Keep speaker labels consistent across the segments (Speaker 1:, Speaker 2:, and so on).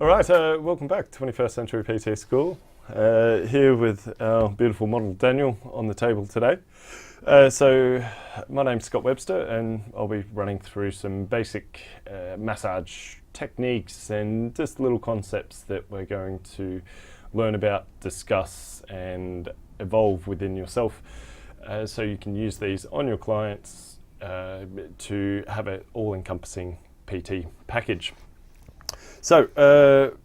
Speaker 1: All right, welcome back, 21st Century PT School. Here with our beautiful model Daniel on the table today. So my name's Scott Webster and I'll be running through some basic massage techniques and just little concepts that we're going to learn about, discuss and evolve within yourself so you can use these on your clients to have an all-encompassing PT package. So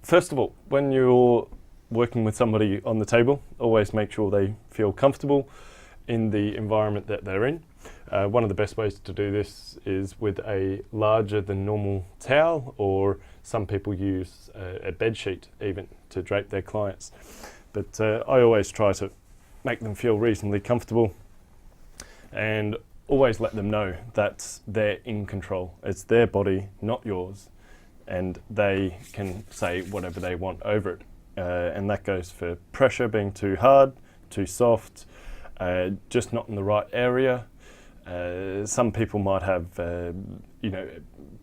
Speaker 1: first of all, when you're working with somebody on the table, always make sure they feel comfortable in the environment that they're in. One of the best ways to do this is with a larger than normal towel, or some people use a bed sheet even to drape their clients. But I always try to make them feel reasonably comfortable and always let them know that they're in control. It's their body, not yours, and they can say whatever they want over it. And that goes for pressure being too hard, too soft, just not in the right area. Some people might have,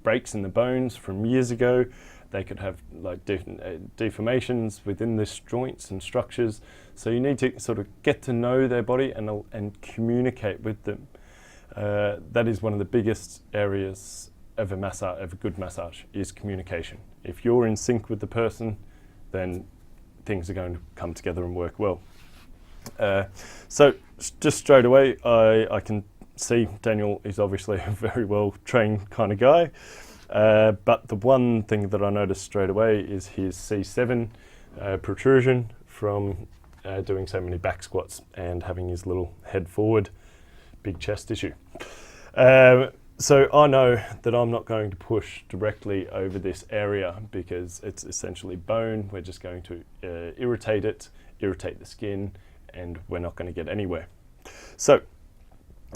Speaker 1: breaks in the bones from years ago. They could have like deformations within the joints and structures. So you need to sort of get to know their body and communicate with them. That is one of the biggest areas of a good massage is communication. If you're in sync with the person, then things are going to come together and work well. So just straight away, I can see Daniel is obviously a very well trained kind of guy. But the one thing that I noticed straight away is his C7 protrusion from doing so many back squats and having his little head forward, big chest issue. So I know that I'm not going to push directly over this area because it's essentially bone. We're just going to irritate the skin, and we're not going to get anywhere. So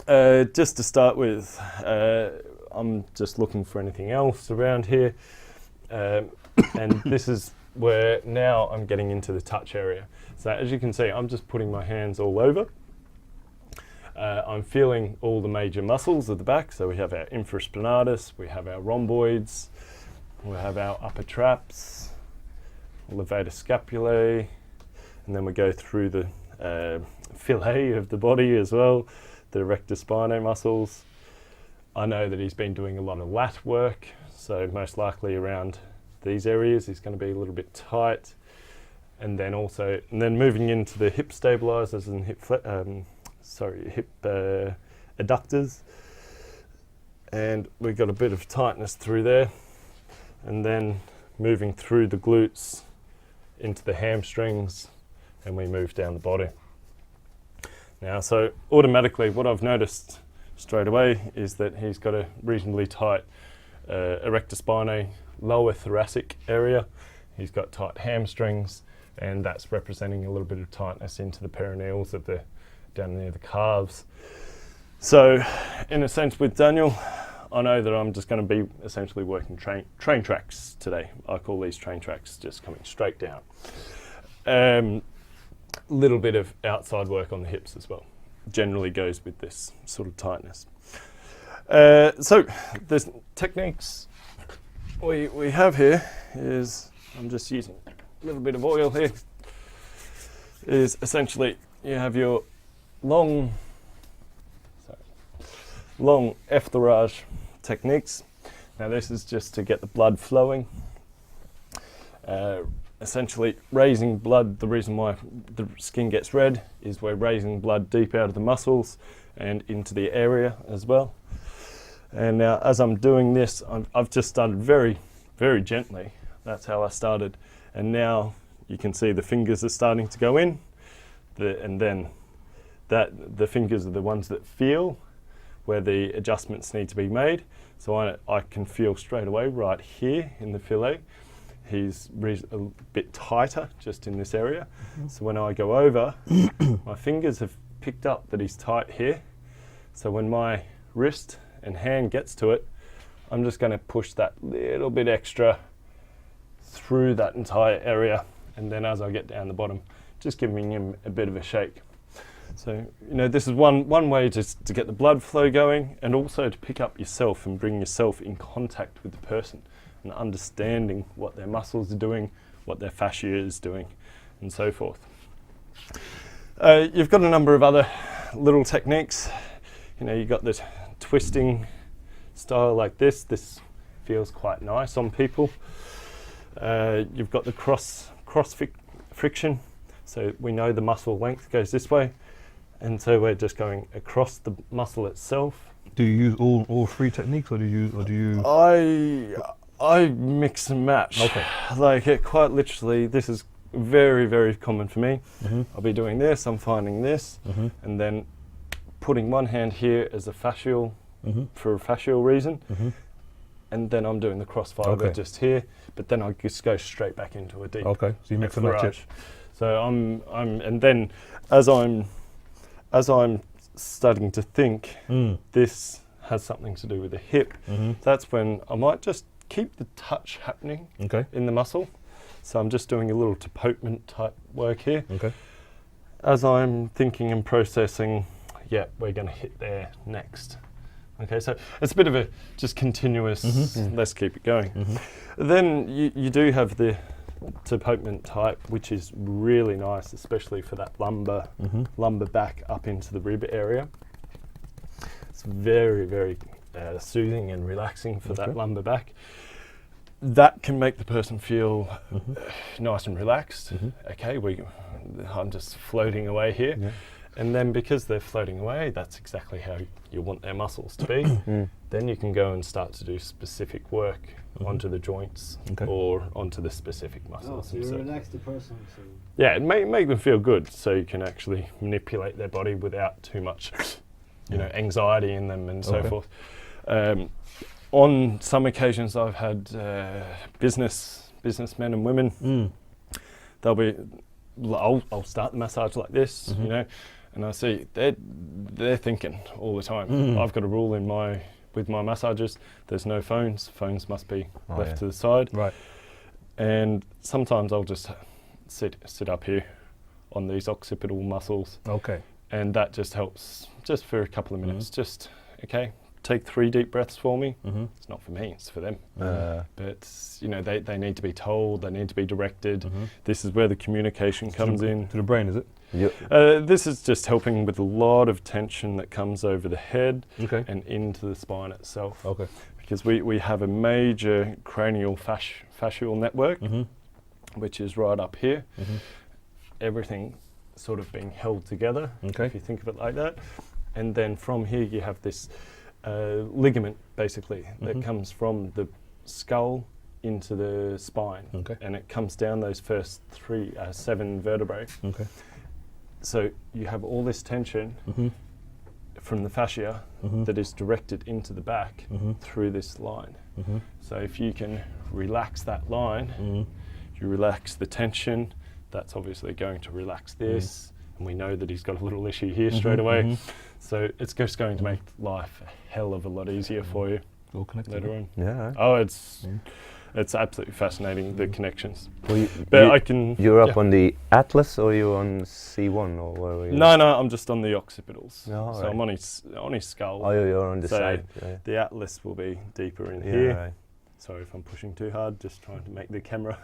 Speaker 1: just to start with, I'm just looking for anything else around here. And this is where now I'm getting into the touch area. So as you can see, I'm just putting my hands all over. I'm feeling all the major muscles of the back. So we have our infraspinatus, we have our rhomboids, we have our upper traps, levator scapulae, and then we go through the fillet of the body as well, the rectus spinae muscles. I know that he's been doing a lot of lat work, so most likely around these areas he's going to be a little bit tight. And then moving into the hip stabilizers and hip adductors, and we've got a bit of tightness through there, and then moving through the glutes into the hamstrings, and we move down the body. Now, so automatically what I've noticed straight away is that he's got a reasonably tight erector spinae, lower thoracic area. He's got tight hamstrings, and that's representing a little bit of tightness into the perineals of the down near the calves. So in a sense with Daniel, I know that I'm just going to be essentially working train tracks today. I call these train tracks, just coming straight down. Little bit of outside work on the hips as well. Generally goes with this sort of tightness. So the techniques we have here is, I'm just using a little bit of oil here, is essentially you have your long effleurage techniques. Now this is just to get the blood flowing. Essentially raising blood, the reason why the skin gets red is we're raising blood deep out of the muscles and into the area as well. And now as I'm doing this, I've just started very, very gently. That's how I started. And now you can see the fingers are starting to go in, and then the fingers are the ones that feel where the adjustments need to be made. So I can feel straight away right here in the fillet. He's a bit tighter just in this area. Mm-hmm. So when I go over, my fingers have picked up that he's tight here. So when my wrist and hand gets to it, I'm just going to push that little bit extra through that entire area. And then as I get down the bottom, just giving him a bit of a shake. So, this is one way to get the blood flow going, and also to pick up yourself and bring yourself in contact with the person. and understanding what their muscles are doing, what their fascia is doing, and so forth. You've got a number of other little techniques. You know, you've got the twisting style like this. This feels quite nice on people. You've got the cross friction, so we know the muscle length goes this way, and so we're just going across the muscle itself.
Speaker 2: Do you use all three techniques, or do you?
Speaker 1: I mix and match.
Speaker 2: Okay.
Speaker 1: Like it quite literally. This is very, very common for me. I'll be doing this. I'm finding this, and then putting one hand here as a fascial for a fascial reason, and then I'm doing the cross fiber just here. But then I just go straight back into a deep.
Speaker 2: Okay. So you mix and match it.
Speaker 1: So and then as I'm starting to think this has something to do with the hip, that's when I might just keep the touch happening in the muscle. So I'm just doing a little tapotement type work here. As I'm thinking and processing, yeah, we're going to hit there next. Okay, so it's a bit of a just continuous, let's keep it going. Then you do have the tapotement type, which is really nice, especially for that lumbar back up into the rib area. It's very, very soothing and relaxing for that lumbar back. That can make the person feel nice and relaxed. Okay, I'm just floating away here. And then because they're floating away, that's exactly how you want their muscles to be. Then you can go and start to do specific work onto the joints or onto the specific muscles.
Speaker 3: So you relax the person. So.
Speaker 1: Yeah, make them feel good, so you can actually manipulate their body without too much, anxiety in them and so forth. On some occasions, I've had businessmen and women. I'll start the massage like this, and I see they're thinking all the time. I've got a rule with my massagers. There's no phones. Phones must be left to the side.
Speaker 2: Right.
Speaker 1: And sometimes I'll just sit up here on these occipital muscles. Okay. And that just helps, just for a couple of minutes. Just take 3 deep breaths for me. It's not for me, it's for them. But they need to be told, they need to be directed. This is where the communication comes in.
Speaker 2: To the brain, is it?
Speaker 1: Yep. This is just helping with a lot of tension that comes over the head and into the spine itself. Okay. Because we have a major cranial fascial network, which is right up here. Everything sort of being held together, if you think of it like that. And then from here you have this ligament, basically, that comes from the skull into the spine, and it comes down those first 7 vertebrae. So you have all this tension from the fascia that is directed into the back through this line. So if you can relax that line, you relax the tension, that's obviously going to relax this, and we know that he's got a little issue here straight away. So it's just going to make life a hell of a lot easier for you
Speaker 2: all connected
Speaker 1: later on.
Speaker 4: Yeah.
Speaker 1: Oh, it's absolutely fascinating, the connections.
Speaker 4: Well, you're up on the Atlas, or you're on C1, or where are you?
Speaker 1: No, I'm just on the occipitals.
Speaker 4: Oh,
Speaker 1: so I'm on his skull.
Speaker 4: Oh, you're on the side.
Speaker 1: The Atlas will be deeper in here. Right. Sorry if I'm pushing too hard, just trying to make the camera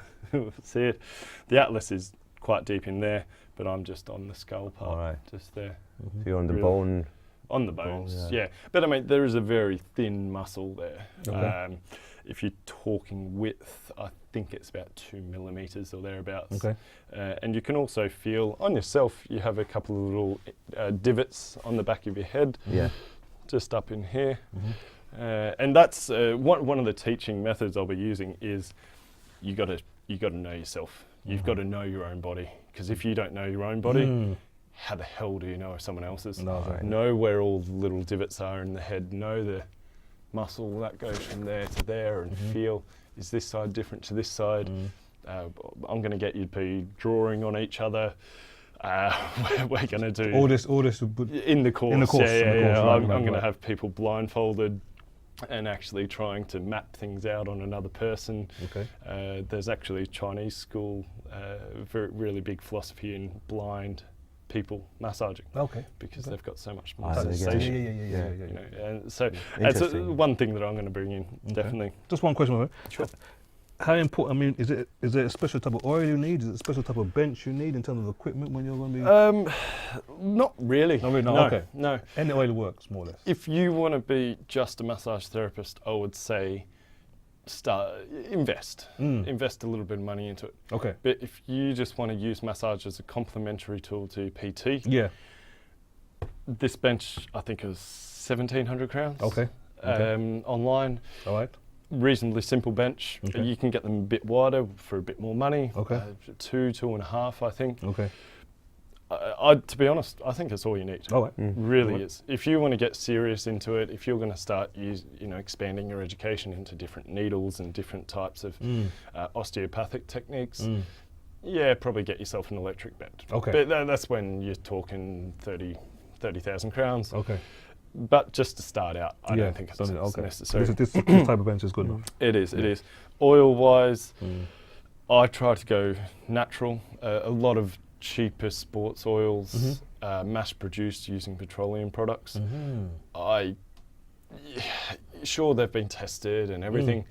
Speaker 1: see it. The Atlas is quite deep in there, but I'm just on the skull part, just there.
Speaker 4: So you're on the bone?
Speaker 1: On the bones, yeah. But I mean, there is a very thin muscle there. If you're talking width, I think it's about 2 millimeters or thereabouts. And you can also feel on yourself, you have a couple of little divots on the back of your head, just up in here. And that's one of the teaching methods I'll be using is you got to know yourself. You've got to know your own body, because if you don't know your own body, how the hell do you know someone else's? Know where all the little divots are in the head, know the muscle that goes from there to there, and feel, is this side different to this side? I'm going to get you to be drawing on each other. We're going to do
Speaker 2: all this
Speaker 1: in the course. I'm going to have people blindfolded and actually trying to map things out on another person. There's actually Chinese school, really big philosophy in blind people massaging.
Speaker 2: Okay.
Speaker 1: Because
Speaker 2: Okay.
Speaker 1: they've got so much
Speaker 4: Ah, there you go.
Speaker 1: sensation.
Speaker 2: Yeah.
Speaker 1: You know, and so that's
Speaker 4: Interesting.
Speaker 1: one thing that I'm going to bring in,
Speaker 2: Okay.
Speaker 1: definitely.
Speaker 2: Just one question, right?
Speaker 1: Sure.
Speaker 2: How important? I mean, is it a special type of oil you need? Is it a special type of bench you need in terms of equipment when you're going to be?
Speaker 1: Not really.
Speaker 2: Not really, no, okay.
Speaker 1: No.
Speaker 2: Any oil works, more or less.
Speaker 1: If you want to be just a massage therapist, I would say invest a little bit of money into it.
Speaker 2: Okay.
Speaker 1: But if you just want to use massage as a complementary tool to PT,
Speaker 2: Yeah.
Speaker 1: this bench I think is 1,700 crowns.
Speaker 2: Okay.
Speaker 1: Online,
Speaker 2: All right.
Speaker 1: reasonably simple bench.
Speaker 2: Okay.
Speaker 1: You can get them a bit wider for a bit more money.
Speaker 2: Okay.
Speaker 1: 2.5, I think.
Speaker 2: Okay.
Speaker 1: To be honest, I think it's all you need.
Speaker 2: All right.
Speaker 1: Really
Speaker 2: Right.
Speaker 1: is. If you want to get serious into it, if you're going to start expanding your education into different needles and different types of osteopathic techniques, yeah, probably get yourself an electric bench.
Speaker 2: Okay.
Speaker 1: But that's when you're talking 30,000 crowns.
Speaker 2: Okay.
Speaker 1: But just to start out, I don't think it's necessary.
Speaker 2: This type of bench is good enough.
Speaker 1: It is. It is. Oil-wise, I try to go natural. A lot of cheaper sports oils, mass-produced using petroleum products. Sure, they've been tested and everything,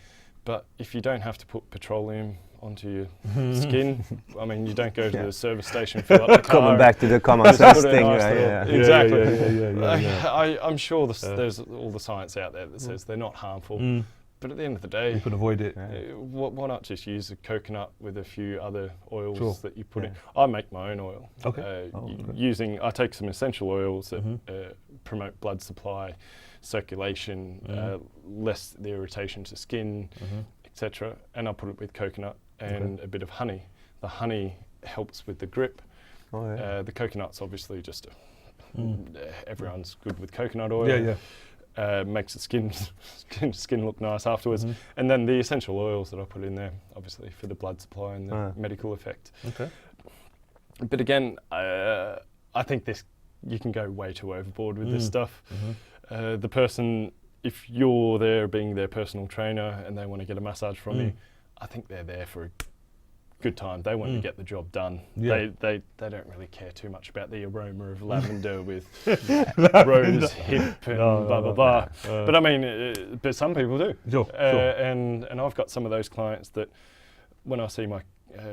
Speaker 1: but if you don't have to put petroleum onto your skin, I mean, you don't go to the service station, fill up the car.
Speaker 4: Coming back to the common
Speaker 1: just
Speaker 4: sense
Speaker 1: put a
Speaker 4: thing,
Speaker 1: nice
Speaker 4: right?
Speaker 1: little-
Speaker 4: Yeah.
Speaker 1: Exactly.
Speaker 2: Yeah.
Speaker 1: I'm sure there's all the science out there that says they're not harmful, but at the end of the day,
Speaker 2: You can avoid it.
Speaker 1: why not just use a coconut with a few other oils
Speaker 2: Sure.
Speaker 1: that you put in? I make my own oil.
Speaker 2: Okay.
Speaker 1: I take some essential oils that promote blood supply, circulation, less the irritation to skin, etc. And I put it with coconut and a bit of honey. The honey helps with the grip.
Speaker 4: Oh, yeah.
Speaker 1: The coconut's obviously just everyone's good with coconut oil.
Speaker 2: Yeah.
Speaker 1: Makes the skin look nice afterwards. And then the essential oils that I put in there, obviously for the blood supply and the medical effect.
Speaker 2: Okay.
Speaker 1: But again, I think you can go way too overboard with this stuff. The person, if you're there being their personal trainer and they want to get a massage from you, I think they're there for a good time. They want to get the job done.
Speaker 2: Yeah.
Speaker 1: They don't really care too much about the aroma of lavender with rose hip and blah blah blah. But I mean, but some people do.
Speaker 2: Sure.
Speaker 1: And I've got some of those clients that when I see my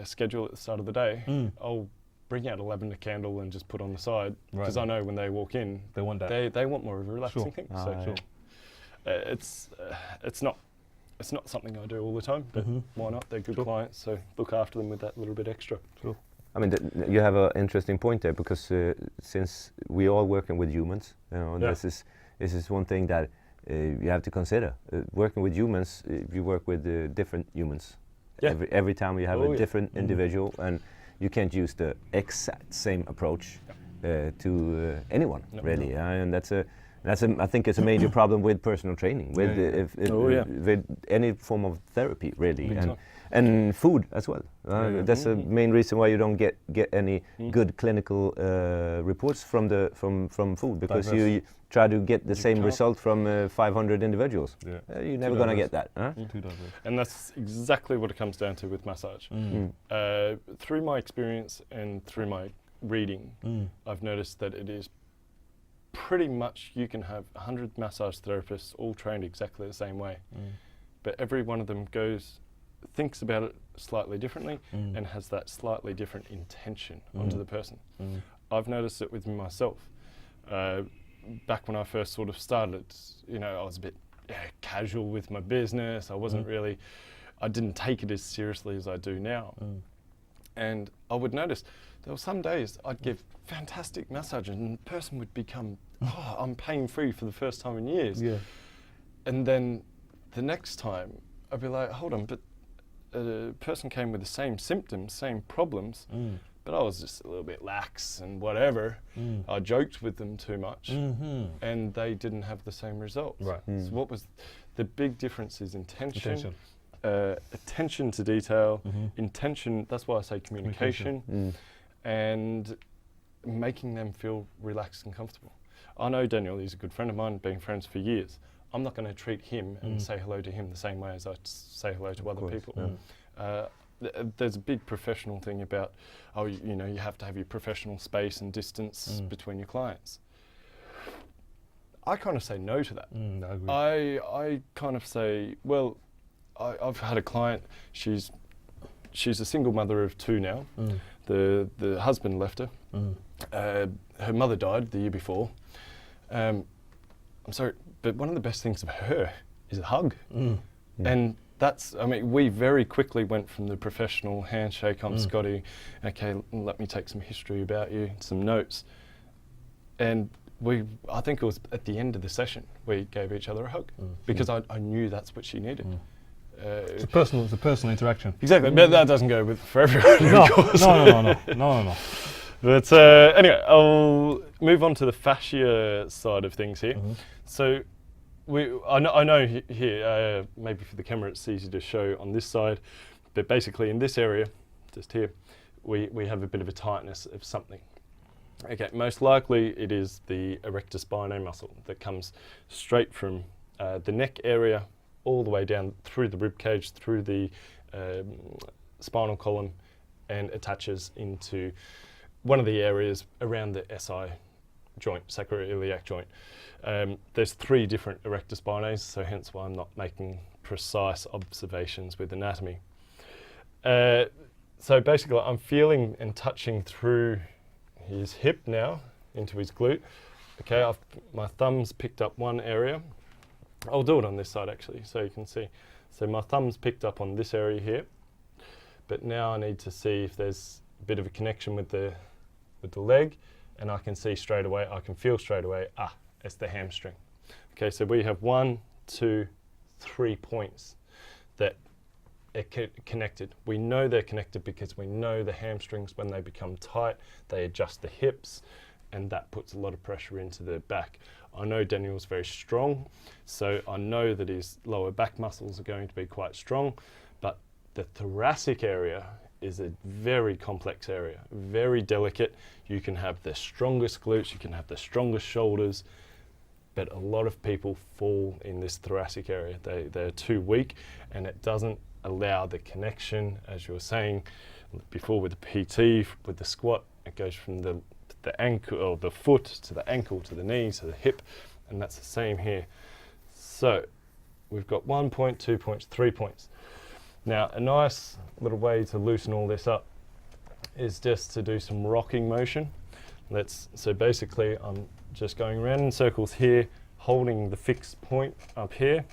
Speaker 1: schedule at the start of the day, I'll bring out a lavender candle and just put on the side because I know when they walk in,
Speaker 2: They want that.
Speaker 1: they want more of a relaxing thing.
Speaker 4: Ah,
Speaker 1: So
Speaker 4: yeah.
Speaker 1: it's not something I do all the time, but why not? They're good clients, so look after them with that little bit extra.
Speaker 2: Sure.
Speaker 4: I mean, you have an interesting point there because since we all working with humans, this is one thing that you have to consider. Working with humans, you work with different humans.
Speaker 1: Yeah.
Speaker 4: Every time you have a different individual, and you can't use the exact same approach to anyone, really. And I think it's a major problem with personal training, with with any form of therapy, really, and food as well. That's the main reason why you don't get any good clinical reports from food, because you try to get the same result from 500 individuals. You're never gonna get that. Huh?
Speaker 1: And that's exactly what it comes down to with massage. Through my experience and through my reading, I've noticed that it is pretty much you can have 100 massage therapists all trained exactly the same way, but every one of them thinks about it slightly differently and has that slightly different intention onto the person. I've noticed it with myself. Back when I first sort of started, I was a bit casual with my business. I wasn't really, I didn't take it as seriously as I do now. And I would notice there were some days I'd give fantastic massage and the person would become, I'm pain-free for the first time in years.
Speaker 2: Yeah.
Speaker 1: And then the next time I'd be like, hold on, but a person came with the same symptoms, same problems, but I was just a little bit lax and whatever. I joked with them too much and they didn't have the same results.
Speaker 2: Right.
Speaker 1: So what was the big difference is intention. Attention to detail, intention, that's why I say communication, and making them feel relaxed and comfortable. I know Daniel, he's a good friend of mine, been friends for years. I'm not going to treat him and say hello to him the same way as I say hello to other people. there's a big professional thing about, oh, you know, you have to have your professional space and distance between your clients. I kind of say no to that.
Speaker 2: I agree.
Speaker 1: I kind of say, well, I've had a client, she's a single mother of 2 now. The husband left her. Her mother died the year before. I'm sorry, but one of the best things of her is a hug. And that's, I mean, we very quickly went from the professional handshake, I'm Scotty, okay, let me take some history about you, some notes. And I think it was at the end of the session, we gave each other a hug because I knew that's what she needed.
Speaker 2: It's a personal interaction.
Speaker 1: Exactly, but that doesn't go for everyone.
Speaker 2: No,
Speaker 1: of course.
Speaker 2: no.
Speaker 1: But anyway, I'll move on to the fascia side of things here. So I know here, maybe for the camera it's easy to show on this side, but basically in this area, just here, we have a bit of a tightness of something. Okay, most likely it is the erector spinae muscle that comes straight from the neck area all the way down through the rib cage, through the spinal column, and attaches into one of the areas around the SI joint, sacroiliac joint. There's 3 different erector spinae, so hence why I'm not making precise observations with anatomy. So basically I'm feeling and touching through his hip now into his glute. Okay, my thumb's picked up one area. I'll do it on this side actually, so you can see. So my thumb's picked up on this area here, but now I need to see if there's a bit of a connection with the leg, and I can see straight away, I can feel straight away, it's the hamstring. Okay, so we have 1, 2, 3 points that are connected. We know they're connected because we know the hamstrings, when they become tight, they adjust the hips, and that puts a lot of pressure into the back. I know Daniel's very strong, so I know that his lower back muscles are going to be quite strong, but the thoracic area is a very complex area, very delicate. You can have the strongest glutes, you can have the strongest shoulders, but a lot of people fall in this thoracic area. They're too weak, and it doesn't allow the connection, as you were saying before with the PT, with the squat. It goes from the ankle or the foot to the ankle to the knee to the hip, and that's the same here. So we've got 1 point, 2 points, 3 points. Now a nice little way to loosen all this up is just to do some rocking motion. So basically I'm just going around in circles here, holding the fixed point up here,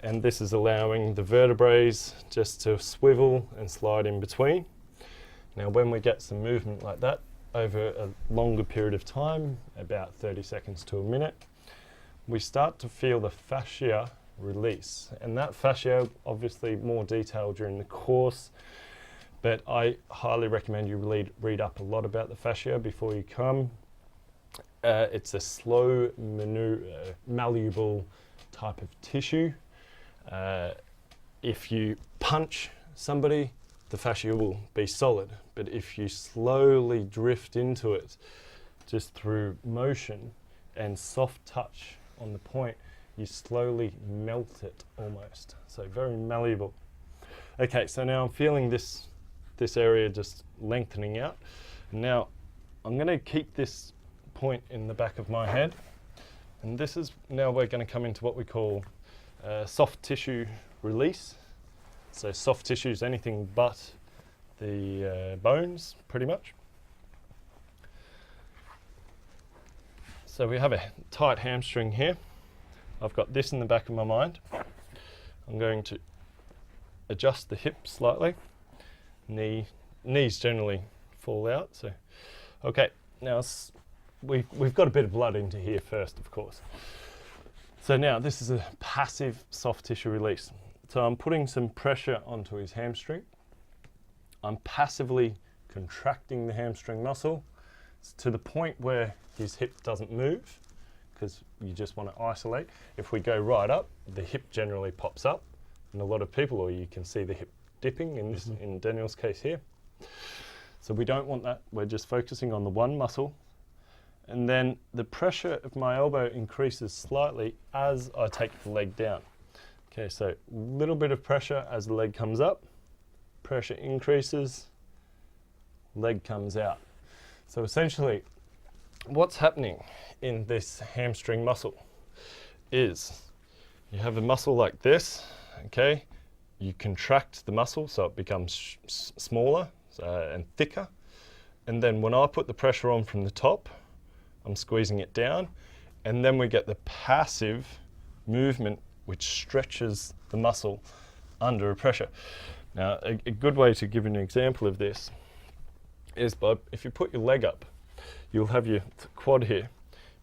Speaker 1: and this is allowing the vertebrae just to swivel and slide in between. Now when we get some movement like that over a longer period of time, about 30 seconds to a minute, we start to feel the fascia release. And that fascia, obviously more detail during the course, but I highly recommend you read up a lot about the fascia before you come. It's a slow, malleable type of tissue. If you punch somebody, the fascia will be solid, but if you slowly drift into it just through motion and soft touch on the point, you slowly melt it almost. So very malleable. Okay, so now I'm feeling this area just lengthening out. Now I'm going to keep this point in the back of my head, and this is now we're going to come into what we call soft tissue release. So soft tissue is anything but the bones, pretty much. So we have a tight hamstring here. I've got this in the back of my mind. I'm going to adjust the hip slightly. Knees generally fall out. So, okay, now we've got a bit of blood into here first, of course. So now this is a passive soft tissue release. So I'm putting some pressure onto his hamstring. I'm passively contracting the hamstring muscle to the point where his hip doesn't move, because you just want to isolate. If we go right up, the hip generally pops up, and a lot of people, or you can see the hip dipping in this, in Daniel's case here. So we don't want that. We're just focusing on the one muscle. And then the pressure of my elbow increases slightly as I take the leg down. Okay, so a little bit of pressure as the leg comes up, pressure increases, leg comes out. So essentially, what's happening in this hamstring muscle is you have a muscle like this, okay? You contract the muscle so it becomes smaller and thicker. And then when I put the pressure on from the top, I'm squeezing it down, and then we get the passive movement which stretches the muscle under a pressure. Now, a good way to give you an example of this is if you put your leg up, you'll have your quad here,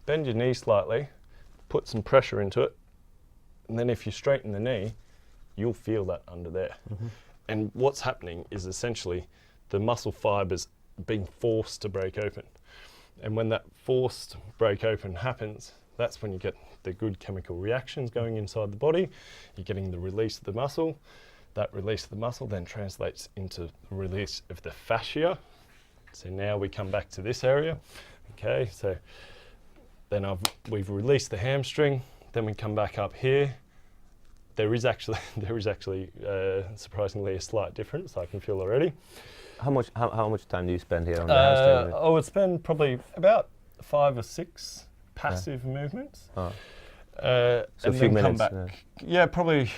Speaker 1: bend your knee slightly, put some pressure into it, and then if you straighten the knee, you'll feel that under there. Mm-hmm. And what's happening is essentially the muscle fibers being forced to break open. And when that forced break open happens, that's when you get the good chemical reactions going inside the body. You're getting the release of the muscle. That release of the muscle then translates into the release of the fascia. So now we come back to this area. Okay, so then we've released the hamstring. Then we come back up here. There is actually surprisingly a slight difference I can feel already.
Speaker 4: How much time do you spend here on the hamstring?
Speaker 1: I would spend probably about 5 or 6 passive movements.
Speaker 4: Oh.
Speaker 1: So
Speaker 4: a few minutes. Come back.
Speaker 1: Yeah, probably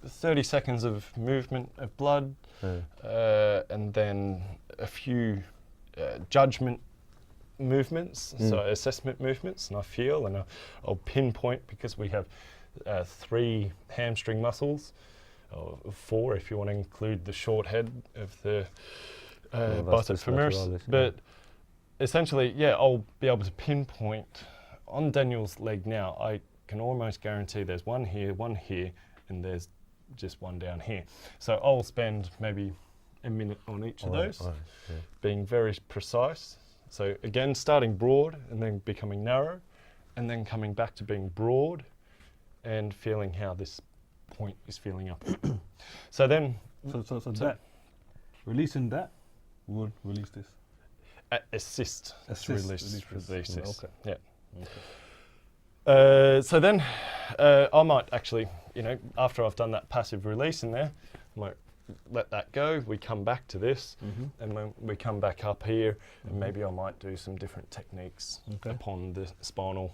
Speaker 1: 30 seconds of movement of blood, and then a few judgment movements, so assessment movements, and I feel, and I'll pinpoint, because we have 3 hamstring muscles, or 4 if you want to include the short head of the biceps femoris. But essentially, yeah, I'll be able to pinpoint on Daniel's leg now. I can almost guarantee there's one here, and there's just one down here. So I'll spend maybe a minute on each of those, being very precise. So again, starting broad and then becoming narrow, and then coming back to being broad and feeling how this point is feeling up. So then,
Speaker 2: so that releasing that would release this.
Speaker 1: Assist release this.
Speaker 2: Okay.
Speaker 1: Yeah. Okay. So then, I might actually, after I've done that passive release in there, I might let that go. We come back to this, and when we come back up here, and maybe I might do some different techniques upon the spinal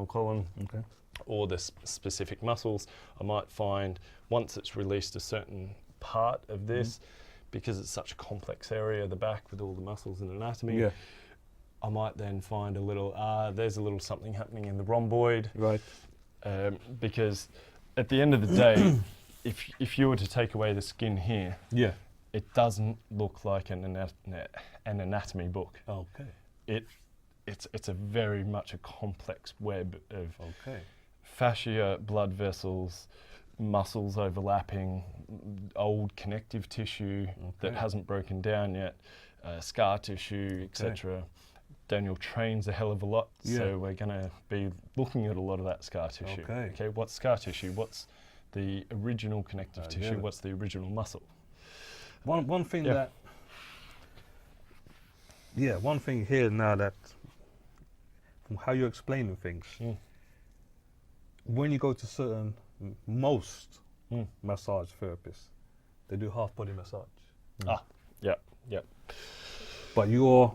Speaker 1: column. Okay. Or the specific muscles. I might find once it's released a certain part of this, because it's such a complex area, the back with all the muscles and anatomy, I might then find a little, there's a little something happening in the rhomboid. Right. Because at the end of the day, if you were to take away the skin here, it doesn't look like an anatomy book. Okay. It's a very much a complex web of fascia, blood vessels, muscles overlapping, old connective tissue that hasn't broken down yet, scar tissue, etc. Daniel trains a hell of a lot, so we're going to be looking at a lot of that scar tissue. Okay, what's scar tissue? What's the original connective tissue? What's the original muscle?
Speaker 2: One thing one thing here now, that from how you're explaining things, when you go to most massage therapists, they do half body massage.
Speaker 1: Yeah.
Speaker 2: But you're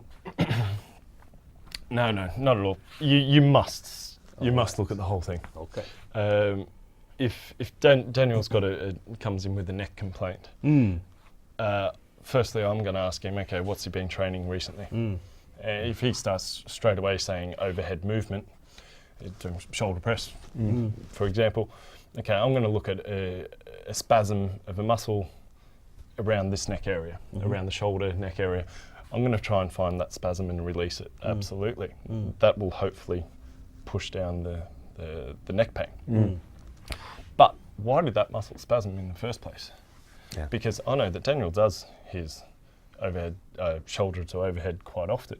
Speaker 1: no, not at all. You must look at the whole thing.
Speaker 2: Okay.
Speaker 1: If Daniel's comes in with a neck complaint, firstly I'm going to ask him, okay, what's he been training recently? If he starts straight away saying overhead movement, doing shoulder press, for example, okay, I'm going to look at a spasm of a muscle around this neck area, around the shoulder, neck area. I'm going to try and find that spasm and release it. Absolutely. That will hopefully push down the neck pain. But why did that muscle spasm in the first place? Yeah. Because I know that Daniel does his overhead, shoulder to overhead quite often.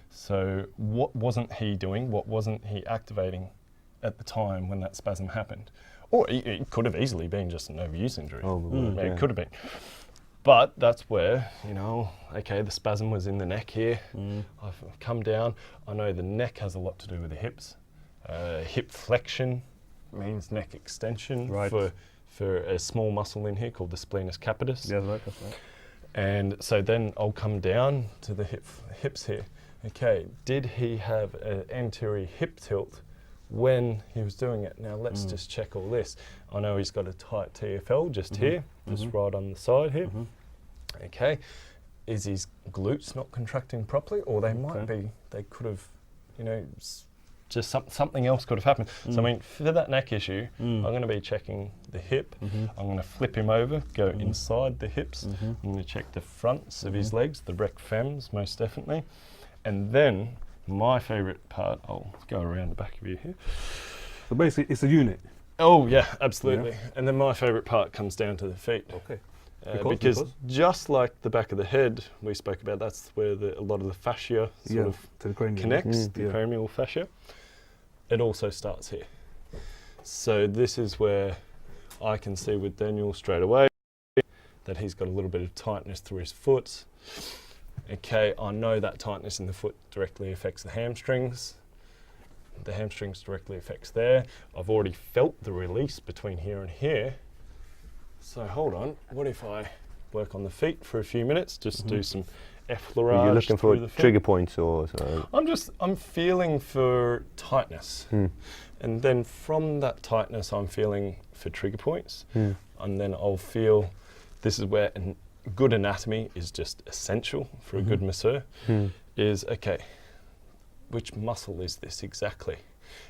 Speaker 1: So what wasn't he doing? What wasn't he activating at the time when that spasm happened? Or it could have easily been just an overuse injury. It could have been. But that's where, okay, the spasm was in the neck here. I've come down. I know the neck has a lot to do with the hips. Hip flexion means neck extension for for a small muscle in here called the splenius capitis.
Speaker 2: Yeah, right, that's right.
Speaker 1: And so then I'll come down to the hips here. Okay, did he have an anterior hip tilt when he was doing it? Now let's just check all this. I know he's got a tight TFL just here, just right on the side here. Okay, is his glutes not contracting properly, or they might be? They could have, you know, just something else could have happened. So I mean, for that neck issue, I'm going to be checking the hip. I'm going to flip him over, go inside the hips. I'm going to check the fronts of his legs, the rec fems, most definitely. And then my favourite part, I'll go around the back of you here.
Speaker 2: So basically, it's a unit.
Speaker 1: Oh yeah, absolutely. And then my favourite part comes down to the feet.
Speaker 2: Okay.
Speaker 1: Because just like the back of the head we spoke about, that's where a lot of the fascia sort of
Speaker 2: to the cranium.
Speaker 1: connects, the cranial fascia. It also starts here. So this is where I can see with Daniel straight away that he's got a little bit of tightness through his foot. Okay, I know that tightness in the foot directly affects the hamstrings. The hamstrings directly affects there. I've already felt the release between here and here. So hold on, what if I work on the feet for a few minutes, just do some effleurage.
Speaker 4: Are you looking for
Speaker 1: the
Speaker 4: trigger points or so?
Speaker 1: I'm feeling for tightness. And then from that tightness, I'm feeling for trigger points. And then I'll feel, this is where good anatomy is just essential for a good masseur, is, okay, which muscle is this exactly?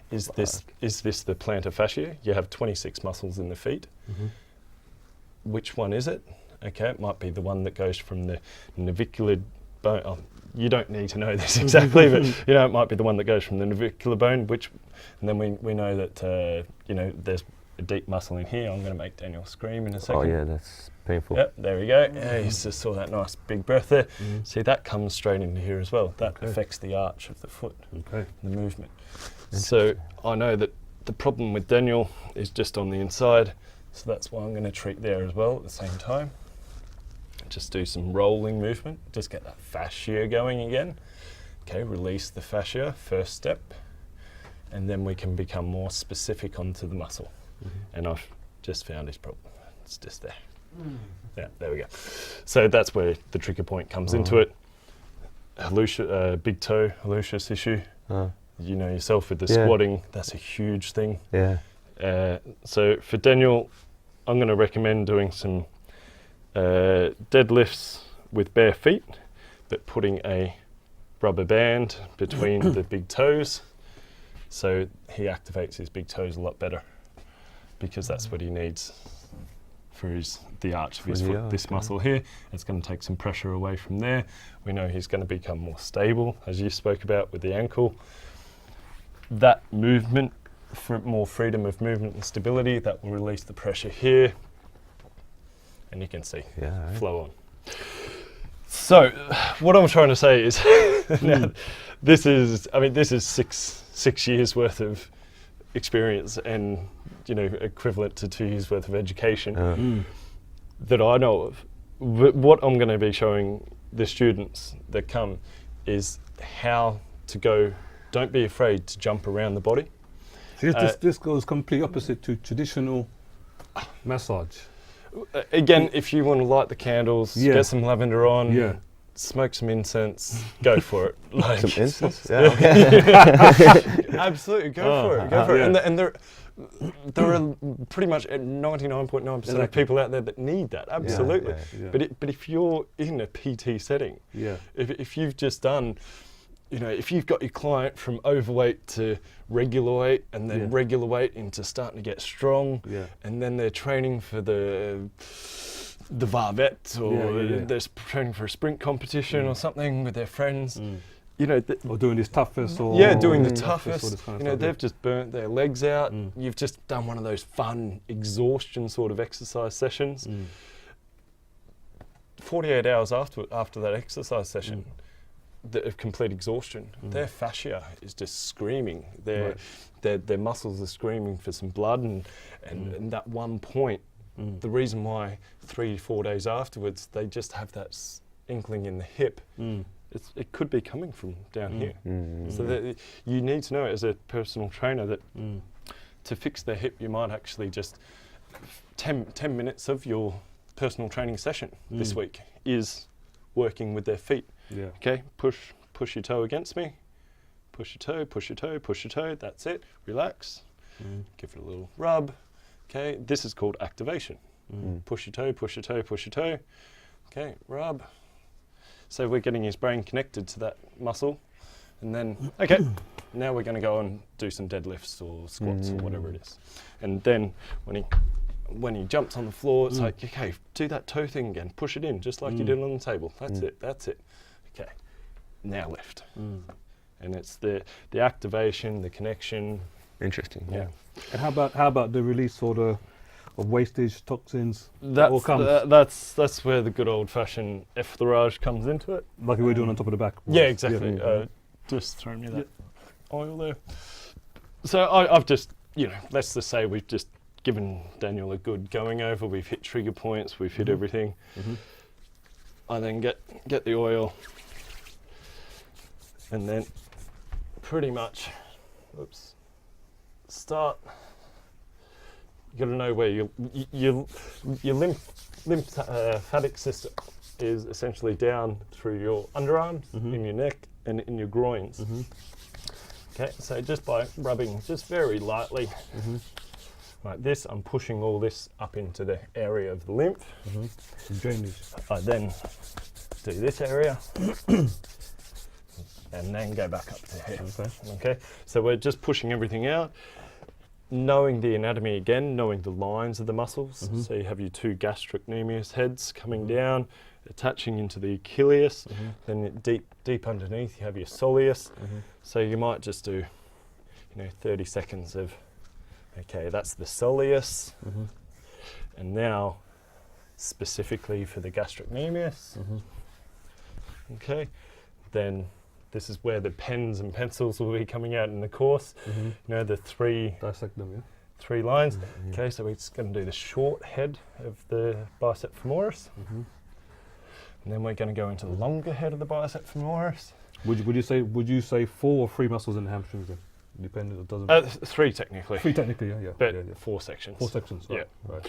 Speaker 1: Is this the plantar fascia? You have 26 muscles in the feet. Which one is it? Okay, it might be the one that goes from the navicular bone. Oh, you don't need to know this exactly, but you know, it might be the one that goes from the navicular bone, and then we know that you know, there's a deep muscle in here. I'm going to make Daniel scream in a second.
Speaker 4: Oh yeah, that's painful.
Speaker 1: Yep, there we go. Yeah, you just saw that nice big breath there. See, that comes straight into here as well. That affects the arch of the foot, the movement. So I know that the problem with Daniel is just on the inside. So that's why I'm going to treat there as well at the same time. Just do some rolling movement, just get that fascia going again. Okay, release the fascia, first step, and then we can become more specific onto the muscle. And I've just found his problem. It's just there. Yeah, there we go. So that's where the trigger point comes into it. Big toe hallucis issue. You know yourself with the squatting, that's a huge thing. So for Daniel, I'm going to recommend doing some deadlifts with bare feet, but putting a rubber band between the big toes, so he activates his big toes a lot better, because that's what he needs for the arch of his foot. This muscle here, it's going to take some pressure away from there. We know he's going to become more stable, as you spoke about with the ankle. That movement, for more freedom of movement and stability, that will release the pressure here, and you can see flow on. So what I'm trying to say is this is six years worth of experience, and you know, equivalent to 2 years worth of education that I know of. What I'm going to be showing the students that come is how to go. Don't be afraid to jump around the body.
Speaker 2: This goes completely opposite to traditional massage.
Speaker 1: Again, if you want to light the candles, get some lavender on, smoke some incense, go for it.
Speaker 4: Like some incense?
Speaker 1: Absolutely, go for it. Go for it. And there are pretty much 99.9% of people out there that need that. Absolutely. But if you're in a PT setting, if you've just done, you know, if you've got your client from overweight to regular weight, and then regular weight into starting to get strong, and then they're training for the varvette, or they're training for a sprint competition or something with their friends, you know,
Speaker 2: or doing this toughest, or
Speaker 1: doing the toughest. You know, they've just burnt their legs out. You've just done one of those fun exhaustion sort of exercise sessions. 48 hours after that exercise session, of complete exhaustion, their fascia is just screaming. Their muscles are screaming for some blood, and that one point, the reason why 3 to 4 days afterwards they just have that inkling in the hip, it could be coming from down here. So that you need to know as a personal trainer that to fix their hip, you might actually just 10 minutes of your personal training session this week is working with their feet.
Speaker 2: Yeah.
Speaker 1: Okay, push your toe against me. Push your toe, push your toe, push your toe. That's it. Relax. Give it a little rub. Okay, this is called activation. Push your toe, push your toe, push your toe. Okay, rub. So we're getting his brain connected to that muscle. And then, okay, now we're going to go and do some deadlifts or squats or whatever it is. And then when he jumps on the floor, it's like, okay, do that toe thing again. Push it in, just like you did on the table. That's it, that's it. Okay, now lift. And it's the activation, the connection.
Speaker 4: Interesting.
Speaker 1: Yeah.
Speaker 2: And how about the release sort of wastage, toxins?
Speaker 1: That's where the good old-fashioned effleurage comes into it.
Speaker 2: Like we were doing on top of the back.
Speaker 1: Yeah, exactly. Just throw me that oil there. So I've just, let's just say we've just given Daniel a good going over. We've hit trigger points. We've hit everything. I then get the oil, and then pretty much, start. You got to know where your lymphatic system is essentially down through your underarms, in your neck, and in your groins. Okay, so just by rubbing just very lightly like this, I'm pushing all this up into the area of the lymph.
Speaker 2: Drainage.
Speaker 1: I then do this area and then go back up to here. Okay, so we're just pushing everything out. Knowing the anatomy again, knowing the lines of the muscles. So you have your two gastrocnemius heads coming down, attaching into the Achilles. Then deep underneath you have your soleus. So you might just do, 30 seconds of, okay, that's the soleus. And now, specifically for the gastrocnemius, okay, then this is where the pens and pencils will be coming out in the course. The three
Speaker 2: Dissect them, yeah.
Speaker 1: 3 lines. Okay, so we're just going to do the short head of the bicep femoris. And then we're going to go into the longer head of the bicep femoris.
Speaker 2: Would you say 4 or 3 muscles in the hamstrings then? Depending, it doesn't.
Speaker 1: 3 technically.
Speaker 2: 3 technically, yeah.
Speaker 1: But
Speaker 2: yeah.
Speaker 1: 4 sections.
Speaker 2: 4 sections. Right.
Speaker 1: Yeah.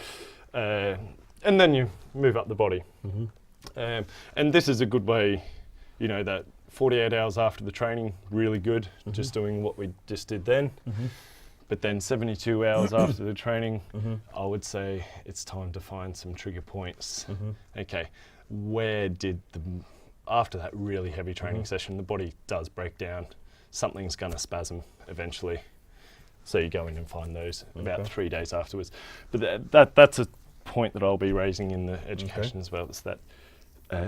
Speaker 2: Right.
Speaker 1: And then you move up the body. And this is a good way, that 48 hours after the training, really good, just doing what we just did then. But then 72 hours after the training, I would say it's time to find some trigger points. Okay, where did after that really heavy training session, the body does break down. Something's going to spasm eventually. So you go in and find those about 3 days afterwards. But that's a point that I'll be raising in the education as well. It's that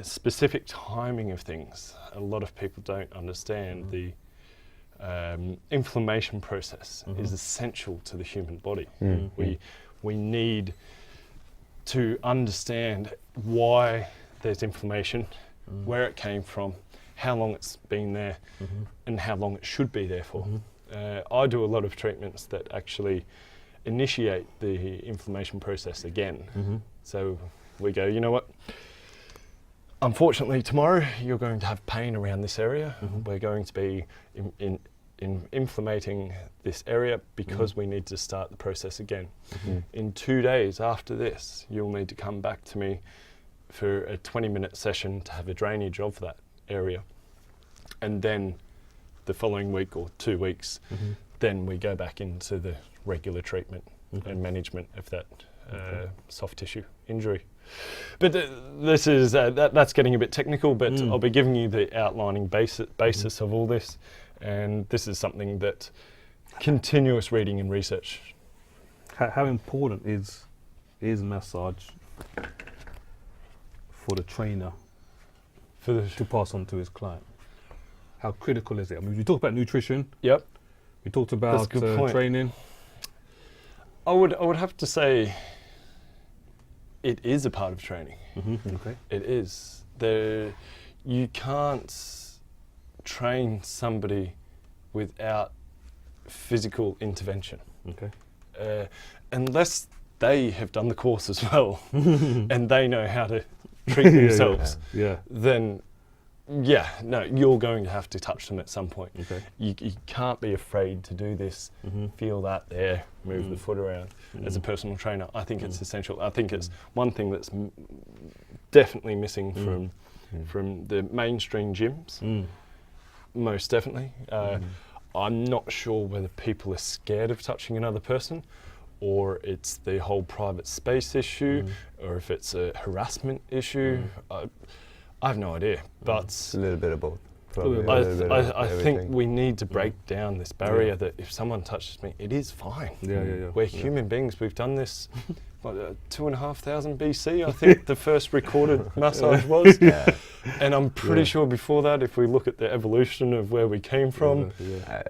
Speaker 1: specific timing of things. A lot of people don't understand the inflammation process is essential to the human body. We need to understand why there's inflammation, where it came from, how long it's been there, and how long it should be there for. I do a lot of treatments that actually initiate the inflammation process again. So we go, you know what? Unfortunately, tomorrow you're going to have pain around this area. We're going to be inflammating this area because we need to start the process again. In 2 days after this, you'll need to come back to me for a 20-minute session to have a drainage of that area. And then the following week or 2 weeks, then we go back into the regular treatment and management of that soft tissue injury. But this is that's getting a bit technical, but I'll be giving you the outlining basis of all this, and this is something that continuous reading and research.
Speaker 2: How important is massage for the trainer to pass on to his client? How critical is it? I mean, we talked about nutrition.
Speaker 1: Yep.
Speaker 2: We talked about training.
Speaker 1: I would have to say it is a part of training.
Speaker 2: Okay.
Speaker 1: It is. You can't train somebody without physical intervention.
Speaker 2: Okay.
Speaker 1: Unless they have done the course as well and they know how to treat themselves, then Yeah, no, you're going to have to touch them at some point.
Speaker 2: Okay.
Speaker 1: You can't be afraid to do this, feel that there, move the foot around. As a personal trainer, I think it's essential. I think it's one thing that's definitely missing from the mainstream gyms, most definitely. I'm not sure whether people are scared of touching another person, or it's the whole private space issue, or if it's a harassment issue. I have no idea, but
Speaker 4: It's a little bit of both.
Speaker 1: I think we need to break down this barrier that if someone touches me, it is fine. We're human beings. We've done this 2,500 BC, I think the first recorded massage was. And I'm pretty sure before that, if we look at the evolution of where we came from,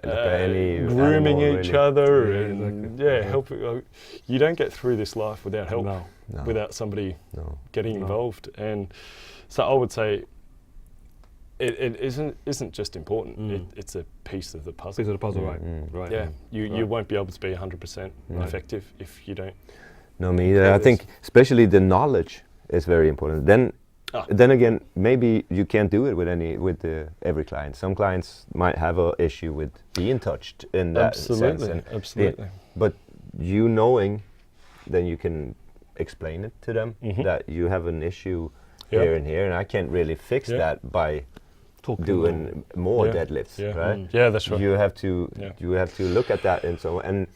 Speaker 1: grooming each other and helping. You don't get through this life without help, without somebody getting involved. And so I would say it isn't just important. It's a piece of the puzzle.
Speaker 2: Piece of the puzzle, right? Right.
Speaker 1: Yeah, you won't be able to be 100% effective if you don't.
Speaker 4: No, me either. I think especially the knowledge is very important. Then again, maybe you can't do it with every client. Some clients might have an issue with being touched in that sense.
Speaker 1: Absolutely.
Speaker 4: But you knowing, then you can explain it to them that you have an issue here and here, and I can't really fix that by doing more deadlifts, right?
Speaker 1: Yeah, that's right.
Speaker 4: You have to look at that and so and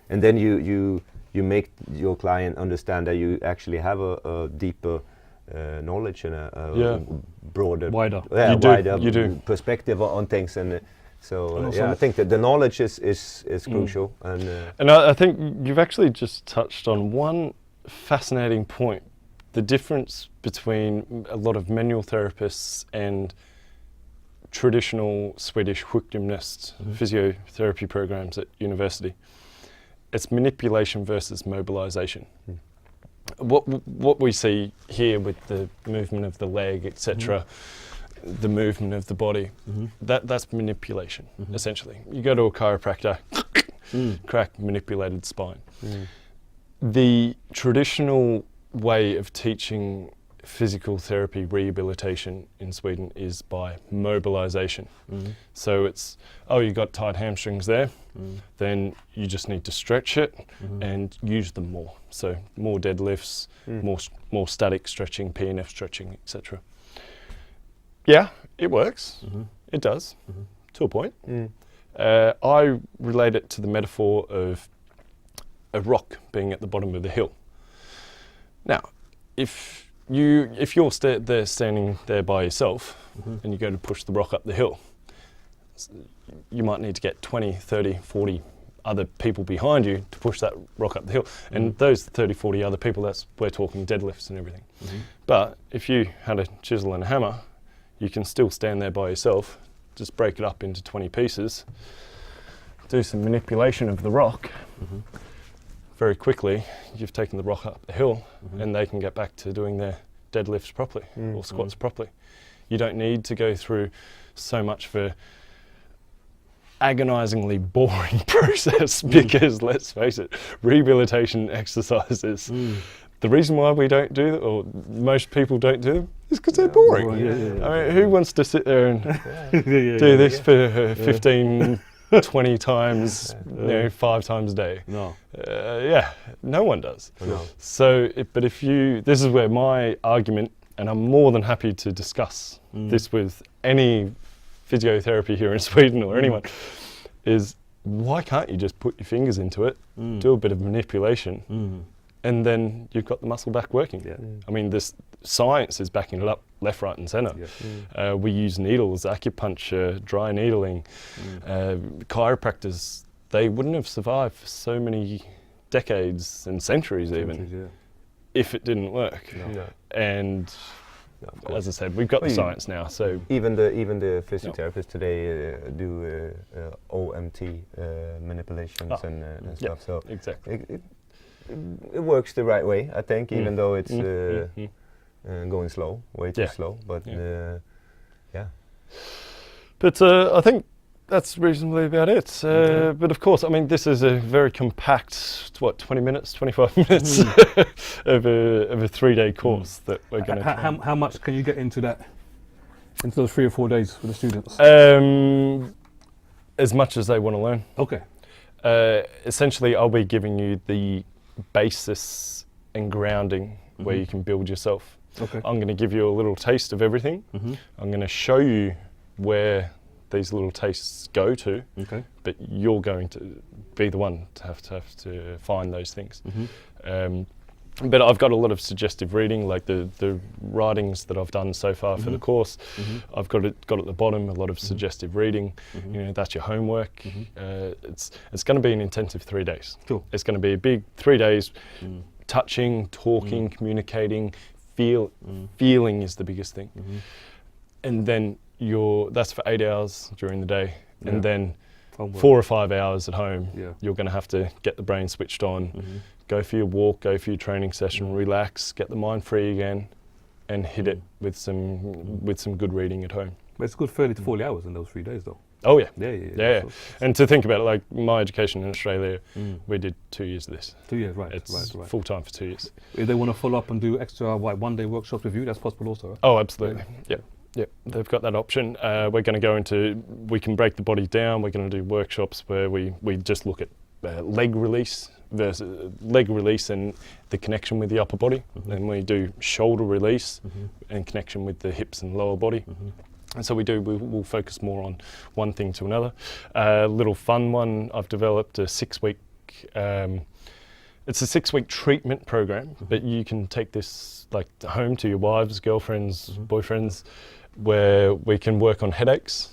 Speaker 4: then you make your client understand that you actually have a deeper knowledge and a broader,
Speaker 2: wider
Speaker 4: perspective on things, and so I think that the knowledge is crucial,
Speaker 1: and I think you've actually just touched on one fascinating point: the difference between a lot of manual therapists and traditional Swedish sjukgymnast physiotherapy programs at university. It's manipulation versus mobilization. What we see here with the movement of the leg, etc., the movement of the body, that's manipulation, essentially. You go to a chiropractor, crack, manipulated spine. The traditional way of teaching physical therapy rehabilitation in Sweden is by mobilization. So it's, you got tight hamstrings there, then you just need to stretch it and use them more. So more deadlifts, more static stretching, PNF stretching, etc. Yeah, it works. It does, to a point. I relate it to the metaphor of a rock being at the bottom of the hill. Now, if you're standing there by yourself and you go to push the rock up the hill, you might need to get 20, 30, 40 other people behind you to push that rock up the hill. And those 30, 40 other people, we're talking deadlifts and everything. But if you had a chisel and a hammer, you can still stand there by yourself, just break it up into 20 pieces, do some manipulation of the rock. Very quickly, you've taken the rock up the hill and they can get back to doing their deadlifts properly or squats properly. You don't need to go through so much of a agonizingly boring process because, let's face it, rehabilitation exercises, the reason why we don't do them, or most people don't do them, is because they're boring. I mean, who wants to sit there and do this for 15 20 times, 5 times a day.
Speaker 2: No.
Speaker 1: No one does. So, but this is where my argument, and I'm more than happy to discuss this with any physiotherapy here in Sweden or anyone, is why can't you just put your fingers into it, do a bit of manipulation, and then you've got the muscle back working. I mean, this science is backing it up left, right and centre. We use needles, acupuncture, dry needling. Chiropractors, they wouldn't have survived for so many decades and centuries even if it didn't work. And as I said, we've got the science now. So
Speaker 4: even the physiotherapists today do OMT manipulations and stuff. So
Speaker 1: exactly.
Speaker 4: It works the right way, I think, even though it's going slow, way too slow. But
Speaker 1: But I think that's reasonably about it. But of course, I mean, this is a very compact, 20 minutes, 25 minutes of a 3-day course that we're going to.
Speaker 2: How much can you get into that Into those 3 or 4 days for the students?
Speaker 1: As much as they want to learn.
Speaker 2: Okay.
Speaker 1: Essentially, I'll be giving you the basis and grounding where you can build yourself.
Speaker 2: Okay.
Speaker 1: I'm going to give you a little taste of everything. I'm going to show you where these little tastes go to, but you're going to be the one to have to find those things. But I've got a lot of suggestive reading, like the writings that I've done so far for the course. I've got at the bottom a lot of suggestive reading. You know, that's your homework. It's going to be an intensive 3 days.
Speaker 2: Cool.
Speaker 1: It's going to be a big 3 days, touching, talking, communicating, feeling is the biggest thing. And then that's for 8 hours during the day, and then
Speaker 2: Homework.
Speaker 1: 4 or 5 hours at home.
Speaker 2: Yeah.
Speaker 1: You're going to have to get the brain switched on, go for your walk, go for your training session, relax, get the mind free again, and hit it with some good reading at home.
Speaker 2: But it's a good 30 to 40 hours in those 3 days, though.
Speaker 1: Oh yeah,
Speaker 2: Yeah.
Speaker 1: So, and to think about it, like my education in Australia, we did 2 years of this.
Speaker 2: 2 years, right?
Speaker 1: It's
Speaker 2: right.
Speaker 1: full time for 2 years.
Speaker 2: If they want to follow up and do extra 1 day workshops with you, that's possible also, right?
Speaker 1: Oh, absolutely. Yep, they've got that option. We're going to go into, we can break the body down. We're going to do workshops where we just look at leg release and the connection with the upper body. Then we do shoulder release and connection with the hips and lower body. And so we'll focus more on one thing to another. A little fun one, I've developed a 6-week, it's a 6-week treatment program, but you can take this like home to your wives, girlfriends, boyfriends, where we can work on headaches.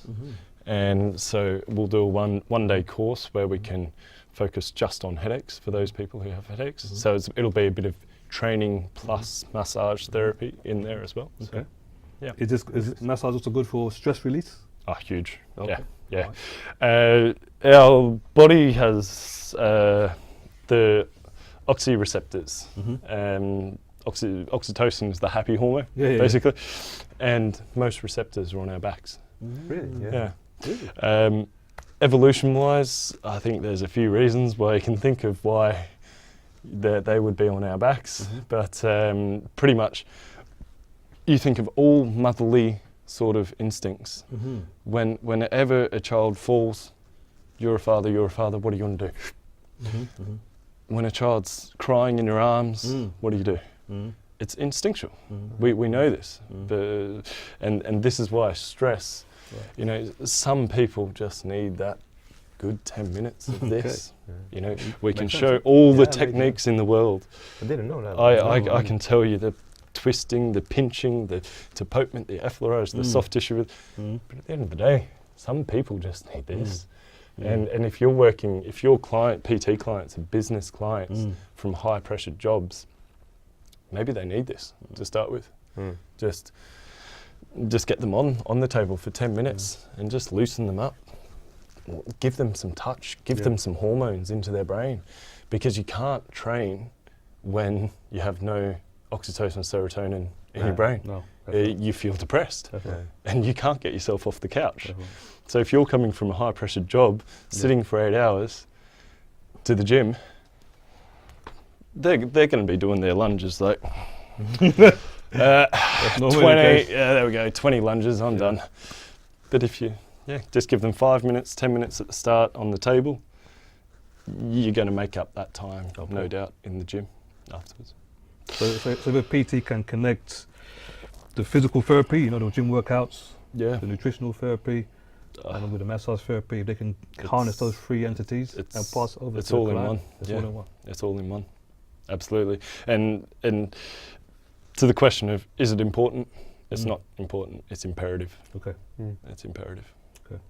Speaker 1: And so we'll do a one day course where we can focus just on headaches for those people who have headaches. So it'll be a bit of training plus massage therapy in there as well.
Speaker 2: Okay.
Speaker 1: So, yeah.
Speaker 2: Is massage also good for stress release?
Speaker 1: Oh, huge.
Speaker 2: Okay.
Speaker 1: Yeah. Our body has the oxyreceptors. Oxytocin is the happy hormone, basically, and most receptors are on our backs.
Speaker 2: Really?
Speaker 1: Yeah.
Speaker 2: Really?
Speaker 1: Evolution-wise, I think there's a few reasons why you can think of why they would be on our backs, but pretty much you think of all motherly sort of instincts. Whenever a child falls, you're a father, what are you going to do? When a child's crying in your arms, what do you do? It's instinctual. We know this, and this is why stress. You know, some people just need that good 10 minutes of this. You know, we can show all the techniques in the world.
Speaker 4: I didn't know that.
Speaker 1: I can tell you the twisting, the pinching, the tapotement, the effleurage, the soft tissue. But at the end of the day, some people just need this. And if your client, PT clients are business clients from high pressure jobs, maybe they need this to start with. Just get them on the table for 10 minutes and just loosen them up. Give them some touch, give them some hormones into their brain, because you can't train when you have no oxytocin, serotonin in your brain.
Speaker 2: No,
Speaker 1: you feel depressed and you can't get yourself off the couch. So if you're coming from a high pressure job, sitting for 8 hours to the gym, they're going to be doing their lunges like 20, there we go, 20 lunges, I'm done. But if you just give them 5 minutes, 10 minutes at the start on the table, you're going to make up that time, no doubt, in the gym afterwards.
Speaker 2: So the PT can connect the physical therapy, the gym workouts, the nutritional therapy, and with the massage therapy, if they can harness those 3 entities and pass over
Speaker 1: it's
Speaker 2: to
Speaker 1: all
Speaker 2: the
Speaker 1: in
Speaker 2: client.
Speaker 1: one.
Speaker 2: It's all in one.
Speaker 1: It's all in one. Absolutely. And to the question of, is it important? It's not important. It's imperative.
Speaker 2: Okay.
Speaker 1: It's imperative.
Speaker 2: Okay.